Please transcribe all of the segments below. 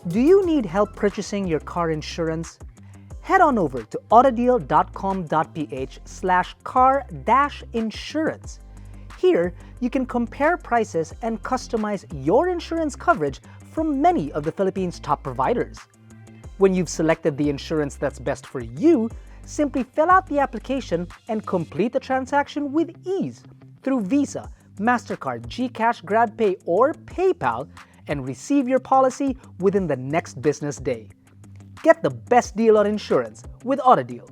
Do you need help purchasing your car insurance? Head on over to AutoDeal.com.ph/car-insurance. Here, you can compare prices and customize your insurance coverage from many of the Philippines' top providers. When you've selected the insurance that's best for you, simply fill out the application and complete the transaction with ease through Visa, MasterCard, GCash, GrabPay, or PayPal, and receive your policy within the next business day. Get the best deal on insurance with AutoDeal.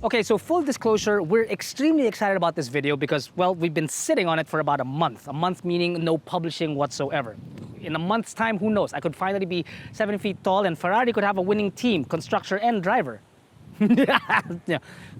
Okay, so full disclosure, we're extremely excited about this video because, well, we've been sitting on it for about a month. A month meaning no publishing whatsoever. In a month's time, who knows? I could finally be 7 feet tall and Ferrari could have a winning team, constructor and driver. Yeah.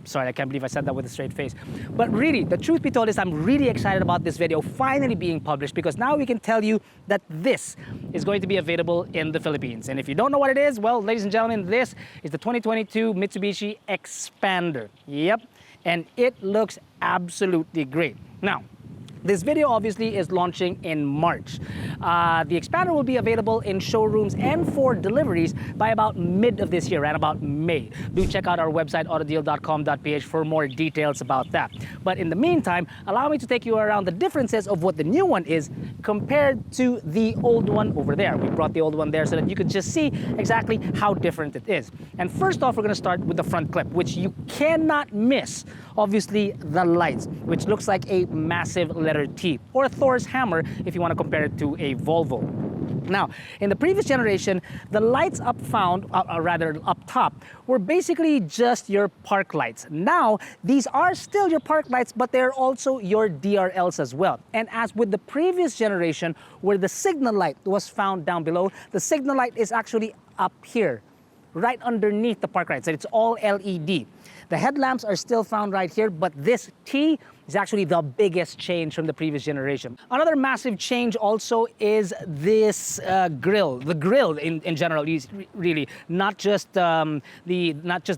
Sorry, I can't believe I said that with a straight face. But really, the truth be told is I'm really excited about this video finally being published because now we can tell you that this is going to be available in the Philippines. And if you don't know what it is, well, ladies and gentlemen, this is the 2022 Mitsubishi Xpander. Yep, and it looks absolutely great. Now, this video obviously is launching in March. The Xpander will be available in showrooms and for deliveries by about mid of this year, around about May. Do check out our website, AutoDeal.com.ph, for more details about that. But in the meantime, allow me to take you around the differences of what the new one is compared to the old one over there. We brought the old one there so that you could just see exactly how different it is. And first off, we're going to start with the front clip, which you cannot miss. Obviously, the lights, which looks like a massive letter T, or Thor's hammer if you want to compare it to a Volvo. Now, in the previous generation, the lights up top were basically just your park lights. Now, these are still your park lights, but they're also your DRLs as well. And as with the previous generation, where the signal light was found down below, the signal light is actually up here, right underneath the park lights. It's all LED. The headlamps are still found right here, but this T is actually the biggest change from the previous generation. Another massive change also is this grille. The grille in general is really not just the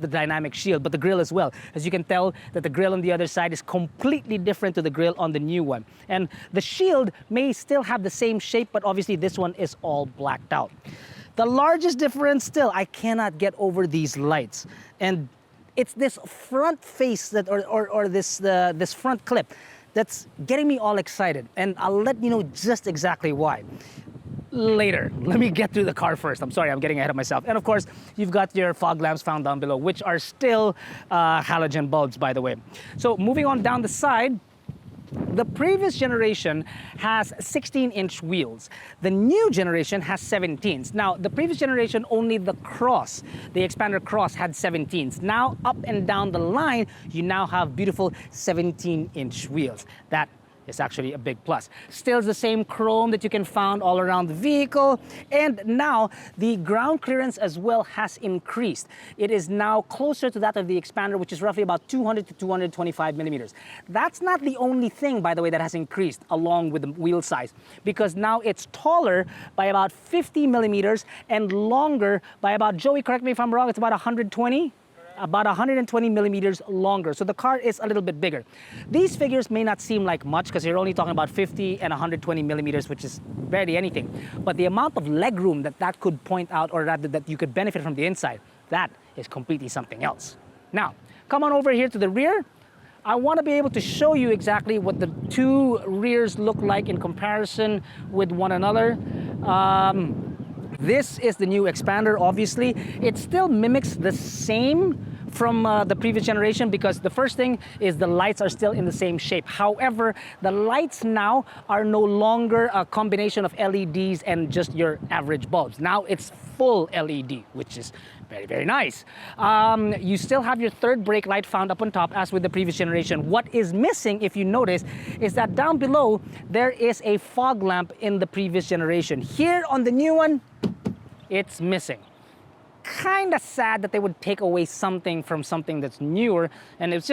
dynamic shield, but the grille as well. As you can tell that the grille on the other side is completely different to the grille on the new one. And the shield may still have the same shape, but obviously this one is all blacked out. The largest difference still, I cannot get over these lights. And it's this front face that, or this front clip that's getting me all excited. And I'll let you know just exactly why later. Let me get through the car first. I'm sorry, I'm getting ahead of myself. And of course, you've got your fog lamps found down below, which are still halogen bulbs, by the way. So moving on down the side, the previous generation has 16-inch wheels. The new generation has 17s. Now, the previous generation, only the Cross, the Xpander Cross, had 17s. Now, up and down the line, you now have beautiful 17-inch wheels. That is actually a big plus. Still the same chrome that you can find all around the vehicle. And now the ground clearance as well has increased. It is now closer to that of the Xpander, which is roughly about 200 to 225 millimeters. That's not the only thing, by the way, that has increased along with the wheel size, because now it's taller by about 50 millimeters and longer by about, Joey, correct me if I'm wrong, it's about 120? About 120 millimeters longer. So the car is a little bit bigger. These figures may not seem like much because you're only talking about 50 and 120 millimeters, which is barely anything. But the amount of legroom that could point out, or rather that you could benefit from the inside, that is completely something else. Now, come on over here to the rear. I want to be able to show you exactly what the two rears look like in comparison with one another. This is the new Xpander, obviously. It still mimics the same from the previous generation, because the first thing is the lights are still in the same shape. However, the lights now are no longer a combination of LEDs and just your average bulbs. Now it's full LED, which is very, very nice. You still have your third brake light found up on top as with the previous generation. What is missing, if you notice, is that down below, there is a fog lamp in the previous generation. Here on the new one, it's missing. Kind of sad that they would take away something from something that's newer, and it's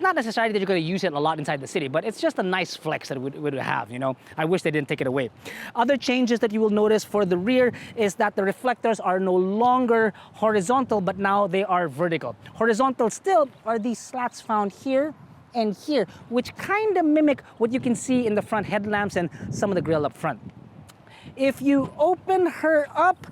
not necessarily that you're going to use it a lot inside the city, but it's just a nice flex that it would have, you know. I wish they didn't take it away. Other changes that you will notice for the rear is that the reflectors are no longer horizontal, but now they are vertical. Horizontal still are these slats found here and here, which kind of mimic what you can see in the front headlamps and some of the grille up front. If you open her up,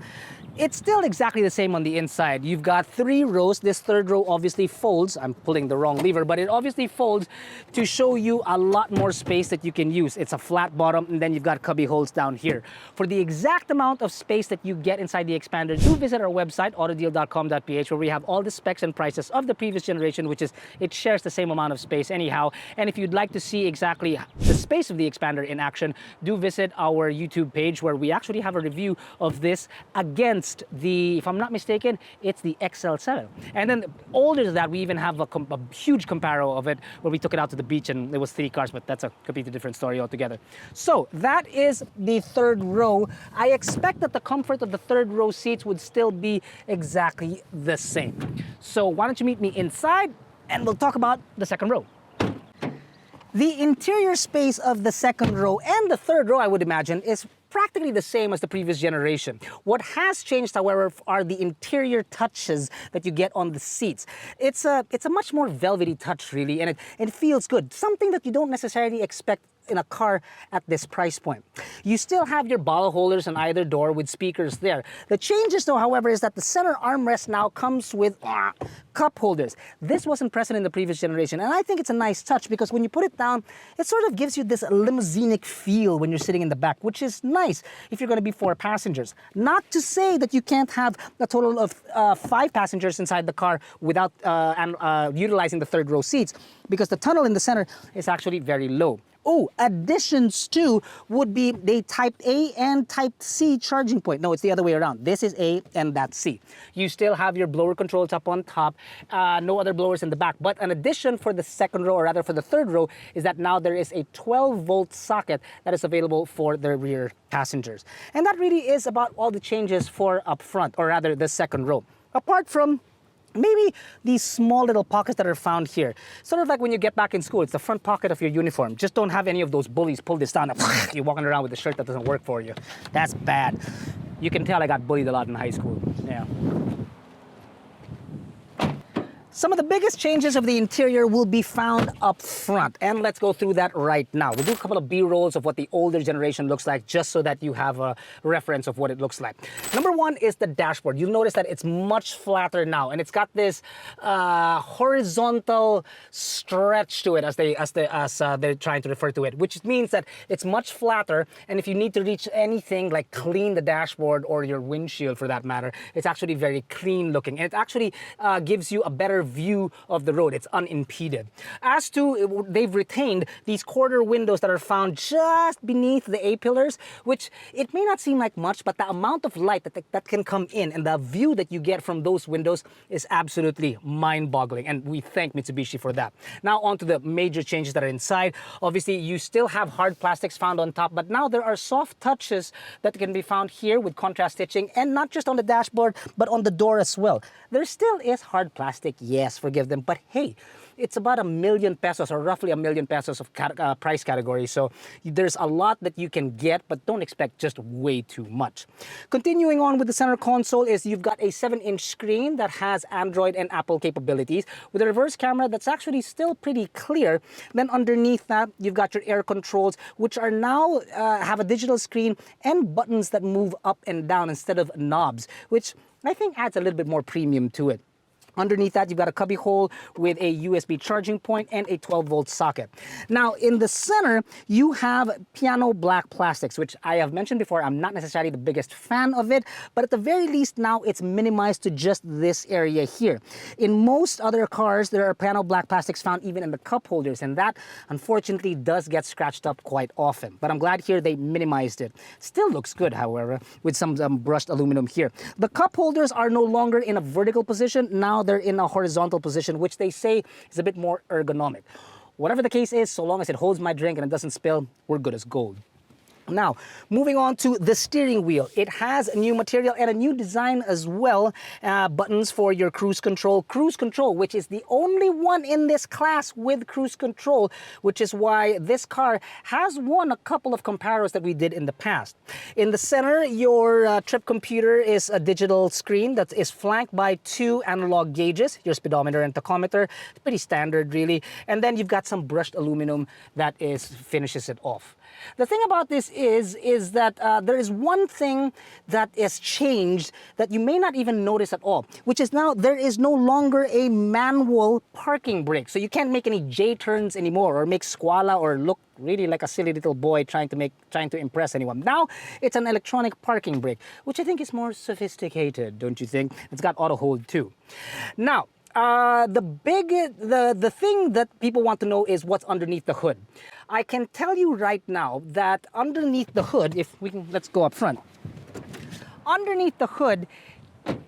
it's still exactly the same on the inside. You've got 3 rows. This third row obviously folds. I'm pulling the wrong lever, but it obviously folds to show you a lot more space that you can use. It's a flat bottom, and then you've got cubby holes down here. For the exact amount of space that you get inside the Xpander, do visit our website, AutoDeal.com.ph, where we have all the specs and prices of the previous generation, which is, it shares the same amount of space anyhow. And if you'd like to see exactly the space of the Xpander in action, do visit our YouTube page, where we actually have a review of this against the, if I'm not mistaken, it's the XL7. And then older than that, we even have a huge comparo of it where we took it out to the beach and there was 3 cars, but that's a completely different story altogether. So that is the third row. I expect that the comfort of the third row seats would still be exactly the same. So why don't you meet me inside and we'll talk about the second row. The interior space of the second row and the third row, I would imagine, is practically the same as the previous generation. What has changed, however, are the interior touches that you get on the seats. It's a much more velvety touch, really, and it feels good. Something that you don't necessarily expect in a car at this price point. You still have your bottle holders on either door with speakers there. The changes, though, however, is that the center armrest now comes with cup holders. This wasn't present in the previous generation, and I think it's a nice touch because when you put it down, it sort of gives you this limousinic feel when you're sitting in the back, which is nice if you're going to be 4 passengers. Not to say that you can't have a total of 5 passengers inside the car without utilizing the third row seats, because the tunnel in the center is actually very low. Oh, additions too would be the Type A and Type C charging point. No, it's the other way around. This is A and that's C. You still have your blower controls up on top, no other blowers in the back. But an addition for the second row, or rather for the third row, is that now there is a 12-volt socket that is available for the rear passengers. And that really is about all the changes for up front, or rather the second row. Apart from maybe these small little pockets that are found here. Sort of like when you get back in school, it's the front pocket of your uniform. Just don't have any of those bullies pull this down and you're walking around with a shirt that doesn't work for you. That's bad. You can tell I got bullied a lot in high school. Yeah. Some of the biggest changes of the interior will be found up front, and let's go through that right now. We'll do a couple of B-rolls of what the older generation looks like, just so that you have a reference of what it looks like. Number 1 is the dashboard. You'll notice that it's much flatter now, and it's got this horizontal stretch to it, as they're trying to refer to it, which means that it's much flatter, and if you need to reach anything like clean the dashboard or your windshield for that matter, it's actually very clean looking, and it actually gives you a better view of the road. It's unimpeded. As to, they've retained these quarter windows that are found just beneath the A-pillars, which it may not seem like much, but the amount of light that can come in and the view that you get from those windows is absolutely mind-boggling, and we thank Mitsubishi for that. Now on to the major changes that are inside. Obviously, you still have hard plastics found on top, but now there are soft touches that can be found here with contrast stitching, and not just on the dashboard, but on the door as well. There still is hard plastic, yes, forgive them, but hey, it's about ₱1 million, or roughly ₱1 million of price category. So there's a lot that you can get, but don't expect just way too much. Continuing on with the center console is you've got a 7-inch screen that has Android and Apple capabilities with a reverse camera that's actually still pretty clear. Then underneath that, you've got your air controls, which are now have a digital screen and buttons that move up and down instead of knobs, which I think adds a little bit more premium to it. Underneath that, you've got a cubby hole with a USB charging point and a 12-volt socket. Now, in the center, you have piano black plastics, which I have mentioned before. I'm not necessarily the biggest fan of it, but at the very least now it's minimized to just this area here. In most other cars, there are piano black plastics found even in the cup holders, and that, unfortunately, does get scratched up quite often. But I'm glad here they minimized it. Still looks good, however, with some brushed aluminum here. The cup holders are no longer in a vertical position. Now they're in a horizontal position, which they say is a bit more ergonomic. Whatever the case is, so long as it holds my drink and it doesn't spill, we're good as gold. Now, moving on to the steering wheel. It has a new material and a new design as well. Buttons for your cruise control. Cruise control, which is the only one in this class with cruise control, which is why this car has won a couple of comparos that we did in the past. In the center, your trip computer is a digital screen that is flanked by 2 analog gauges, your speedometer and tachometer. It's pretty standard, really. And then you've got some brushed aluminum that finishes it off. The thing about this is that there is one thing that is changed that you may not even notice at all, which is now there is no longer a manual parking brake. So you can't make any J-turns anymore or make squala or look really like a silly little boy trying to impress anyone. Now it's an electronic parking brake, which I think is more sophisticated, don't you think? It's got auto hold too. Now, the thing that people want to know is what's underneath the hood. I can tell you right now that underneath the hood, if we can, let's go up front. Underneath the hood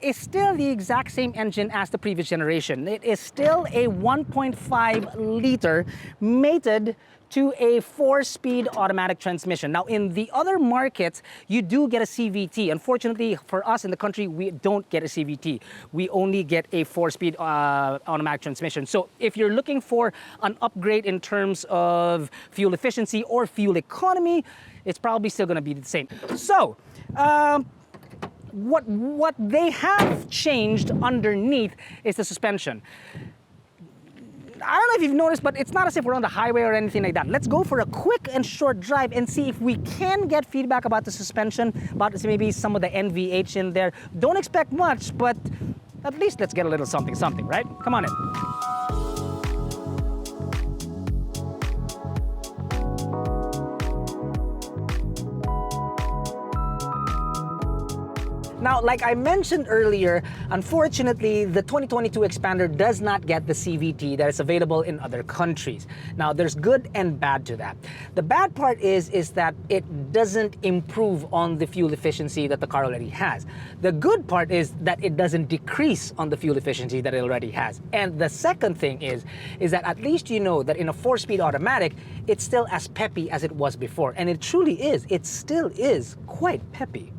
is still the exact same engine as the previous generation. It is still a 1.5 liter mated to a 4-speed automatic transmission. Now, in the other markets, you do get a CVT. Unfortunately, for us in the country, we don't get a CVT. We only get a 4-speed automatic transmission. So if you're looking for an upgrade in terms of fuel efficiency or fuel economy, it's probably still gonna be the same. So, what they have changed underneath is the suspension. I don't know if you've noticed, but it's not as if we're on the highway or anything like that. Let's go for a quick and short drive and see if we can get feedback about the suspension, about maybe some of the NVH in there. Don't expect much, but at least let's get a little something, right? Come on in. Now, like I mentioned earlier, unfortunately, the 2022 Xpander does not get the CVT that is available in other countries. Now, there's good and bad to that. The bad part is that it doesn't improve on the fuel efficiency that the car already has. The good part is that it doesn't decrease on the fuel efficiency that it already has. And the second thing is that at least you know that in a 4-speed automatic, it's still as peppy as it was before. And it truly is. It still is quite peppy.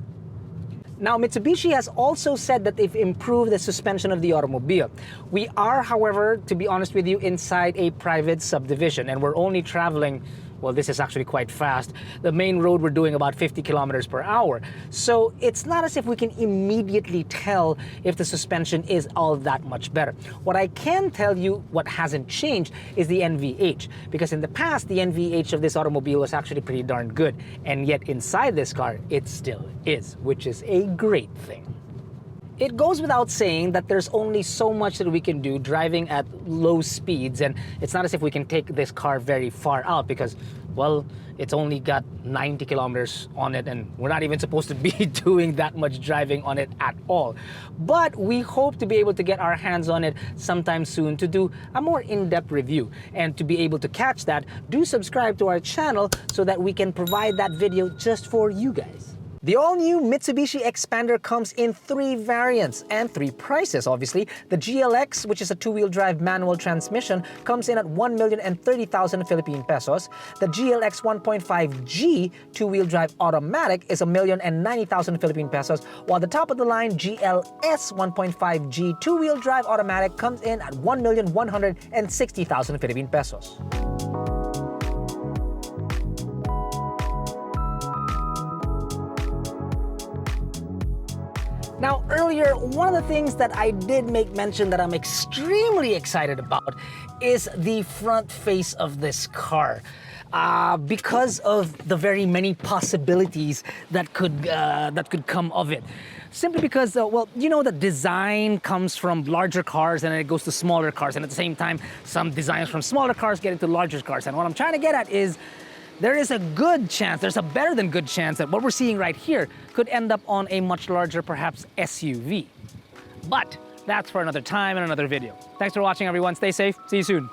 Now, Mitsubishi has also said that they've improved the suspension of the automobile. We are, however, to be honest with you, inside a private subdivision, and we're only traveling, well, this is actually quite fast. The main road we're doing about 50 kilometers per hour. So it's not as if we can immediately tell if the suspension is all that much better. What I can tell you, what hasn't changed, is the NVH. Because in the past, the NVH of this automobile was actually pretty darn good. And yet inside this car, it still is, which is a great thing. It goes without saying that there's only so much that we can do driving at low speeds, and it's not as if we can take this car very far out because, well, it's only got 90 kilometers on it, and we're not even supposed to be doing that much driving on it at all. But we hope to be able to get our hands on it sometime soon to do a more in-depth review. And to be able to catch that, do subscribe to our channel so that we can provide that video just for you guys. The all-new Mitsubishi Xpander comes in 3 variants and 3 prices, obviously. The GLX, which is a 2-wheel drive manual transmission, comes in at 1,030,000 Philippine pesos. The GLX 1.5G 2-wheel drive automatic is 1,090,000 Philippine pesos, while the top-of-the-line GLS 1.5G 2-wheel drive automatic comes in at 1,160,000 Philippine pesos. Now, earlier, one of the things that I did make mention that I'm extremely excited about is the front face of this car. Because of the very many possibilities that could come of it. Simply because, well, you know, the design comes from larger cars and then it goes to smaller cars. And at the same time, some designs from smaller cars get into larger cars. And what I'm trying to get at is, there is a good chance, there's a better than good chance that what we're seeing right here could end up on a much larger, perhaps SUV. But that's for another time and another video. Thanks for watching, everyone. Stay safe. See you soon.